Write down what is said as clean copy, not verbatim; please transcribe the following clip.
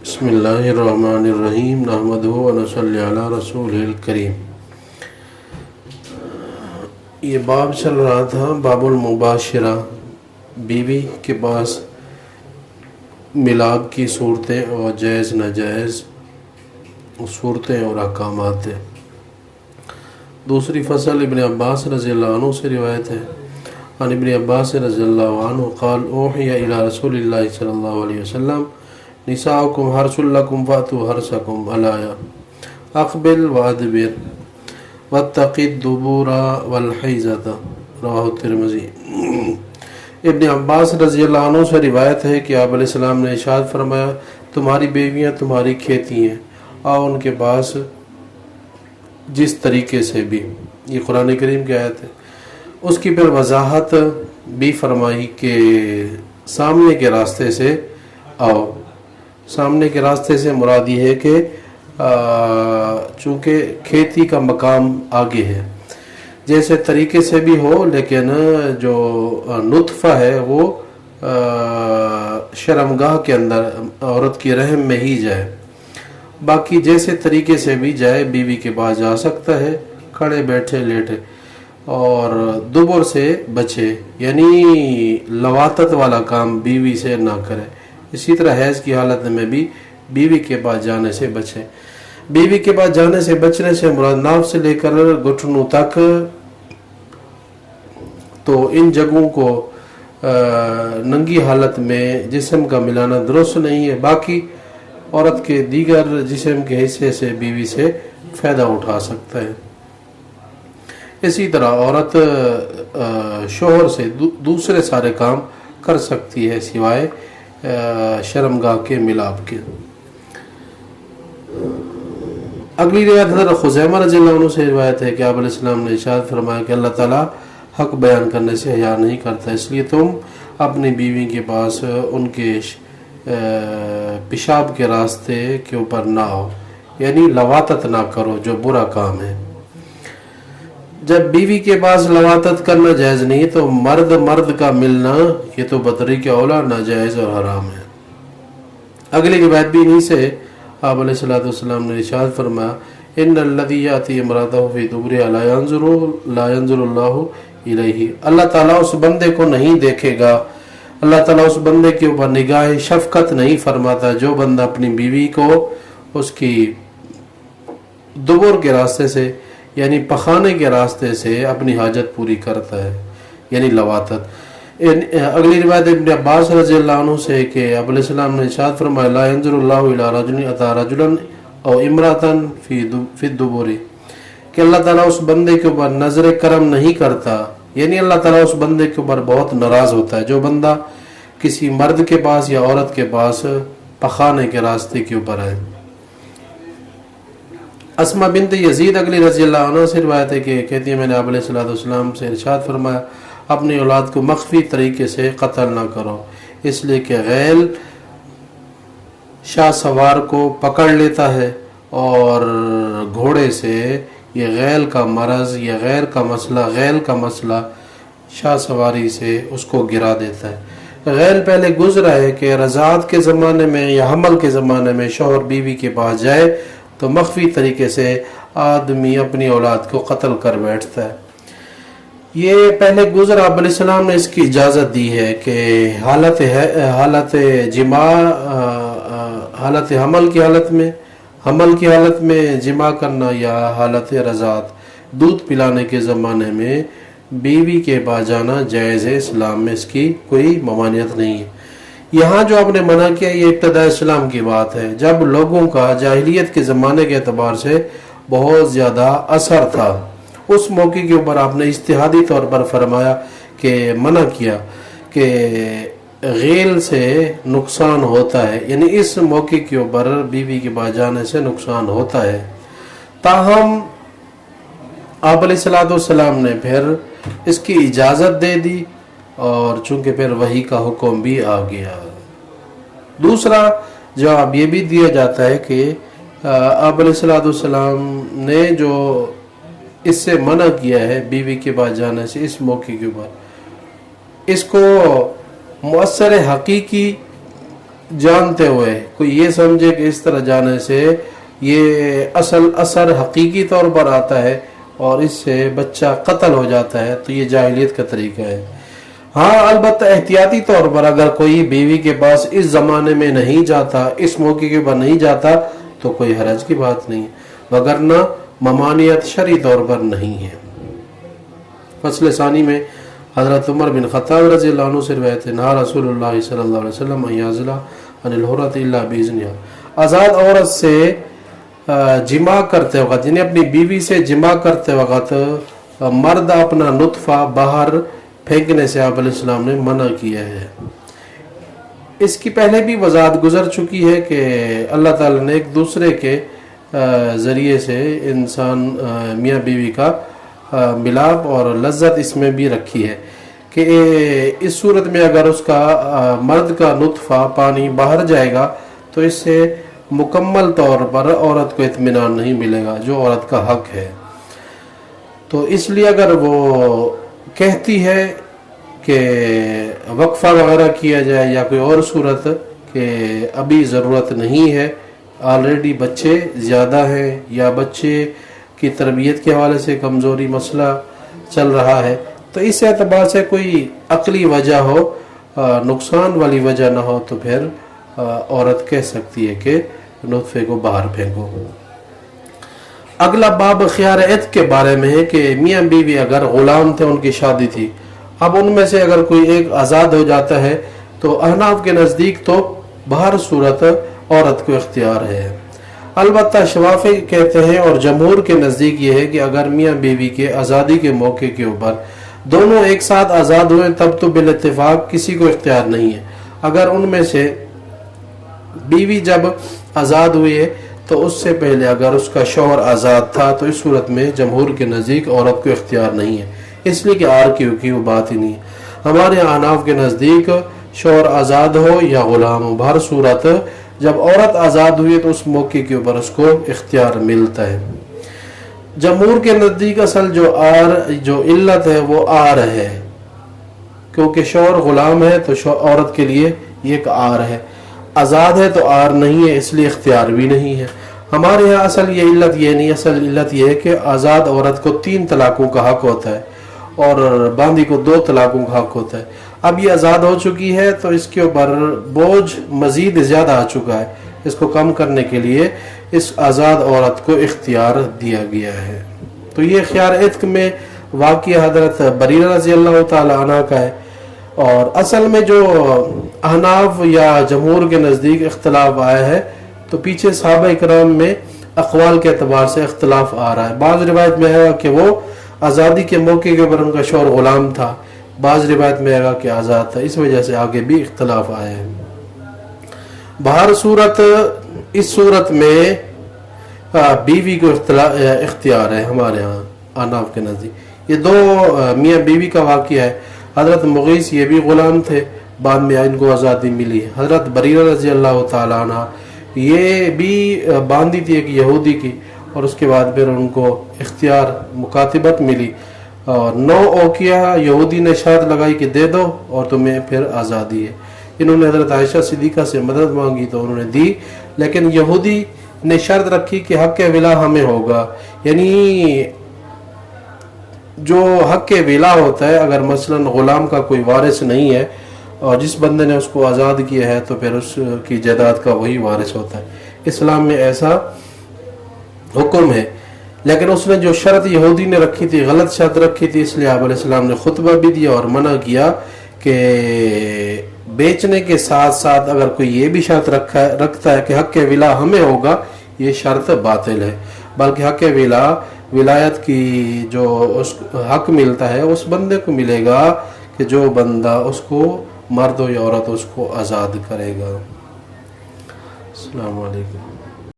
بسم اللہ الرحمن الرحیم نحمدہ و نصلی علی رسولہ الکریم۔ یہ باب چل رہا تھا باب المباشرہ، بیوی کے پاس ملاپ کی صورتیں اور جائز ناجائز صورتیں اور احکامات ہیں۔ دوسری فصل ابن عباس رضی اللہ عنہ سے روایت ہے، عن ابن عباس رضی اللہ عنہ قال اوحی الی رسول اللہ صلی اللہ علیہ وسلم نساؤکم حرث لکم فاتوا حرثکم علایا اقبل وادبر واتقی الدبور والحیزۃ، رواہ الترمذی۔ ابن عباس رضی اللہ عنہ سے روایت ہے کہ آپ علیہ السلام نے ارشاد فرمایا، تمہاری بیویاں تمہاری کھیتی ہیں، آؤ ان کے پاس جس طریقے سے بھی۔ یہ قرآن کریم کی آیت ہے۔ اس کی پھر وضاحت بھی فرمائی کہ سامنے کے راستے سے آؤ۔ سامنے کے راستے سے مراد یہ ہے کہ چونکہ کھیتی کا مقام آگے ہے، جیسے طریقے سے بھی ہو لیکن جو نطفہ ہے وہ شرمگاہ کے اندر عورت کی رحم میں ہی جائے، باقی جیسے طریقے سے بھی جائے بیوی کے پاس جا سکتا ہے، کھڑے بیٹھے لیٹے، اور دبر سے بچے، یعنی لواطت والا کام بیوی سے نہ کرے۔ اسی طرح حیض کی حالت میں بھی بیوی کے پاس جانے سے بچے۔ بیوی کے پاس جانے سے بچنے سے مراد ناف سے لے کر گھٹنوں تک، تو ان جگہوں کو ننگی حالت میں جسم کا ملانا درست نہیں ہے، باقی عورت کے دیگر جسم کے حصے سے بیوی سے فائدہ اٹھا سکتا ہے۔ اسی طرح عورت شوہر سے دوسرے سارے کام کر سکتی ہے سوائے شرمگاہ کے ملاپ کے۔ اگلی روایت حضرت خزیمہ رضی اللہ عنہ سے روایت ہے کہ آپ علیہ السلام نے ارشاد فرمایا کہ اللہ تعالیٰ حق بیان کرنے سے حیا نہیں کرتا، اس لیے تم اپنی بیوی کے پاس ان کے پیشاب کے راستے کے اوپر نہ آؤ، یعنی لواطت نہ کرو جو برا کام ہے۔ جب بیوی کے پاس لواطت کرنا جائز نہیں تو مرد کا ملنا یہ تو بطریق اولا ناجائز اور حرام ہے۔ اگلی روایت بھی انہی سے آپ علیہ السلام نے ارشاد فرمایا، ان الذی یاتی امرأتہ فی دبرها لا ينظر اللہ الیہ، اللہ تعالیٰ اس بندے کو نہیں دیکھے گا، اللہ تعالیٰ اس بندے کے اوپر نگاہ شفقت نہیں فرماتا جو بندہ اپنی بیوی کو اس کی دبر کے راستے سے یعنی پخانے کے راستے سے اپنی حاجت پوری کرتا ہے، یعنی لواطت۔ اگلی روایت ابن عباس رضی اللہ عنہ سے کہ اب علیہ السلام نے ارشاد فرمایا، لا ينظر اللہ الی رجل اتى رجلا او امرأة فی الدبر، کہ اللہ تعالیٰ اس بندے کے اوپر نظر کرم نہیں کرتا، یعنی اللہ تعالیٰ اس بندے کے اوپر بہت ناراض ہوتا ہے جو بندہ کسی مرد کے پاس یا عورت کے پاس پخانے کے راستے کے اوپر ہے۔ اسما بنت یزید اگلی رضی اللہ عنہ سے روایت ہے کہ کہتی ہے، میں نے آپ علیہ السلام سے ارشاد فرمایا، اپنی اولاد کو مخفی طریقے سے قتل نہ کرو، اس لیے کہ غیل شاہ سوار کو پکڑ لیتا ہے اور گھوڑے سے یہ غیل کا مرض یا غیل کا مسئلہ شاہ سواری سے اس کو گرا دیتا ہے۔ غیل پہلے گزرا ہے کہ رضاعت کے زمانے میں یا حمل کے زمانے میں شوہر بیوی کے پاس جائے تو مخفی طریقے سے آدمی اپنی اولاد کو قتل کر بیٹھتا ہے۔ یہ پہلے گزرا، آپ علیہ السلام نے اس کی اجازت دی ہے کہ حالت حمل کی حالت میں جماع کرنا یا حالت رضاعت دودھ پلانے کے زمانے میں بیوی کے پاس جانا جائز ہے، اسلام میں اس کی کوئی ممانعت نہیں ہے۔ یہاں جو آپ نے منع کیا یہ ابتداء اسلام کی بات ہے، جب لوگوں کا جاہلیت کے زمانے کے اعتبار سے بہت زیادہ اثر تھا، اس موقع کے اوپر آپ نے اجتہادی طور پر فرمایا کہ منع کیا کہ غیل سے نقصان ہوتا ہے، یعنی اس موقع کے اوپر بیوی کے پاس جانے سے نقصان ہوتا ہے۔ تاہم آپ علیہ السلام نے پھر اس کی اجازت دے دی اور چونکہ پھر وحی کا حکم بھی آ گیا۔ دوسرا جواب یہ بھی دیا جاتا ہے کہ آپ علیہ السلام نے جو اس سے منع کیا ہے بیوی کے پاس جانے سے اس موقع کے اوپر، اس کو مؤثر حقیقی जानते हुए कोई ये समझे कि इस तरह जाने से ये असल असर हकीकी तौर पर आता है और इससे बच्चा कत्ल हो जाता है, तो ये जाहिलियत का तरीका है। हाँ, अलबत्ता एहतियाती तौर पर अगर कोई बीवी के पास इस ज़माने में नहीं जाता, इस मौके के ऊपर नहीं जाता, तो कोई हरज की बात नहीं है, वगरना ममानियत शरई तौर पर नहीं है। फसल सानी में हज़रत उमर बिन ख़त्ताब रज़ियल्लाहु अन्हु से रिवायत है, नहा रसूलुल्लाह सल्लल्लाहु अलैहि वसल्लम अन याज़िला अनिल हुर्रत इल्ला बिइज़्निहा। आज़ाद औरत से जिमा करते वक्त, यानी अपनी बीवी से जिमा करते वक्त मर्द अपना नुत्फा बाहर फेंकने से आप अलैहिस्सलाम ने मना किया है। इसकी पहले भी वजाहत गुजर चुकी है कि अल्लाह ताला ने एक दूसरे के ज़रिए से इंसान मियाँ बीवी का मिलाप और लज्जत इसमें भी रखी है कि इस सूरत में अगर उसका मर्द का नुत्फा पानी बाहर जाएगा तो इससे मुकम्मल तौर पर औरत को इत्मीनान नहीं मिलेगा जो औरत का हक है। तो इसलिए अगर वो कहती है कि वक्फा वगैरह किया जाए या कोई और सूरत कि अभी ज़रूरत नहीं है, ऑलरेडी बच्चे ज़्यादा हैं या बच्चे की तरबियत के हवाले से कमज़ोरी मसला चल रहा है, तो इस एतबार से कोई अकली वजह हो, नुकसान वाली वजह ना हो, तो फिर औरत कह सकती है कि नुत्फे को बाहर फेंको। अगला बाब ख़ियार इत्क के बारे में है कि मियाँ बीवी अगर ग़ुलाम थे, उनकी शादी थी, अब उनमें से अगर कोई एक आज़ाद हो जाता है तो अहनाफ के नज़दीक तो बाहर सूरत औरत को इख्तियार है। अलबत्ता शवाफी कहते हैं और जमहूर के नज़दीक ये है कि अगर मियाँ बीवी के आज़ादी के मौके के ऊपर दोनों एक साथ आज़ाद हुए तब तो बिल इत्तिफाक किसी को इख्तियार नहीं है। अगर उनमें से बीवी जब आज़ाद हुई है तो उससे पहले अगर उसका शौहर आज़ाद था तो इस सूरत में जमहूर के नज़दीक औरत को इख्तियार नहीं है, इसलिए कि आर की वो बात ही नहीं है। हमारे अहनाफ के नज़दीक शौहर आज़ाद हो या ग़ुलाम हो, हर सूरत जब औरत आज़ाद हुई तो उस मौके के ऊपर उसको इख्तियार मिलता है। जमहूर के नज़दीक असल जो इल्लत है वो आर है, क्योंकि शौहर ग़ुलाम है तो औरत के लिए एक आर है, आज़ाद है तो आर नहीं है, इसलिए इख्तियार भी नहीं है। हमारे यहाँ असल ये इल्लत ये नहीं, असल इल्लत ये है कि आज़ाद औरत को 3 तलाकों का हक होता है और बांदी को 2 तलाकों का हक होता है। अब ये आज़ाद हो चुकी है तो इसके ऊपर बोझ मज़ीद ज़्यादा आ चुका है, इसको कम करने के लिए इस आज़ाद औरत को इख्तियार दिया गया है। तो ये ख़ियार इत्क में वाक़िया हज़रत बरीरा रज़ी अल्लाह ताला अन्हा का है। और असल में जो अहनाफ या जमहूर के नज़दीक इख्तलाफ आया है तो पीछे सहाबा इकराम में अक़वाल के अतबार से इख्तलाफ आ रहा है। बाज़ रिवायत में है कि वो आज़ादी के मौके के ऊपर उनका शौहर ग़ुलाम था, बाज़ रिवायत में है कि आज़ाद था, इस वजह से आगे भी इख्तलाफ आया है। बाहर सूरत इस सूरत में बीवी को इख्तियार है हमारे यहाँ अहनाफ के नज़दीक। ये 2 मियाँ बीवी का वाक़या है। हज़रत मुग़ीस ये भी ग़ुलाम थे, बाद में इनको आज़ादी मिली। हज़रत बरीरा रज़ी अल्लाह ताला अन्हा ये भी बांदी थी एक यहूदी की, और उसके बाद फिर उनको इख्तियार मुकातिबत मिली और 9 औकिया यहूदी ने शर्त लगाई कि दे दो और तुम्हें फिर आज़ादी है। इन्होंने हज़रत आयशा सिद्दीक़ा से मदद मांगी तो उन्होंने दी, लेकिन यहूदी ने शर्त रखी कि हक़ विला हमें होगा, यानी जो हक़ विला होता है अगर मसलन ग़ुलाम का कोई वारिस नहीं है और जिस बंदे ने उसको आज़ाद किया है तो फिर उसकी जायदाद का वही वारिस होता है। इस्लाम में ऐसा हुक्म है, लेकिन उसने जो शर्त यहूदी ने रखी थी गलत शर्त रखी थी, इसलिए आप अलैहिस्सलाम ने खुतबा भी दिया और मना किया कि बेचने के साथ साथ अगर कोई ये भी शर्त रखता है कि हक़ विला हमें होगा, ये शर्त बातिल है, बल्कि हक़ विलायत की जो उस हक मिलता है उस बंदे को मिलेगा कि जो बंदा उसको मर्द हो या औरत उसको आज़ाद करेगा। अस्सलाम वालेकुम।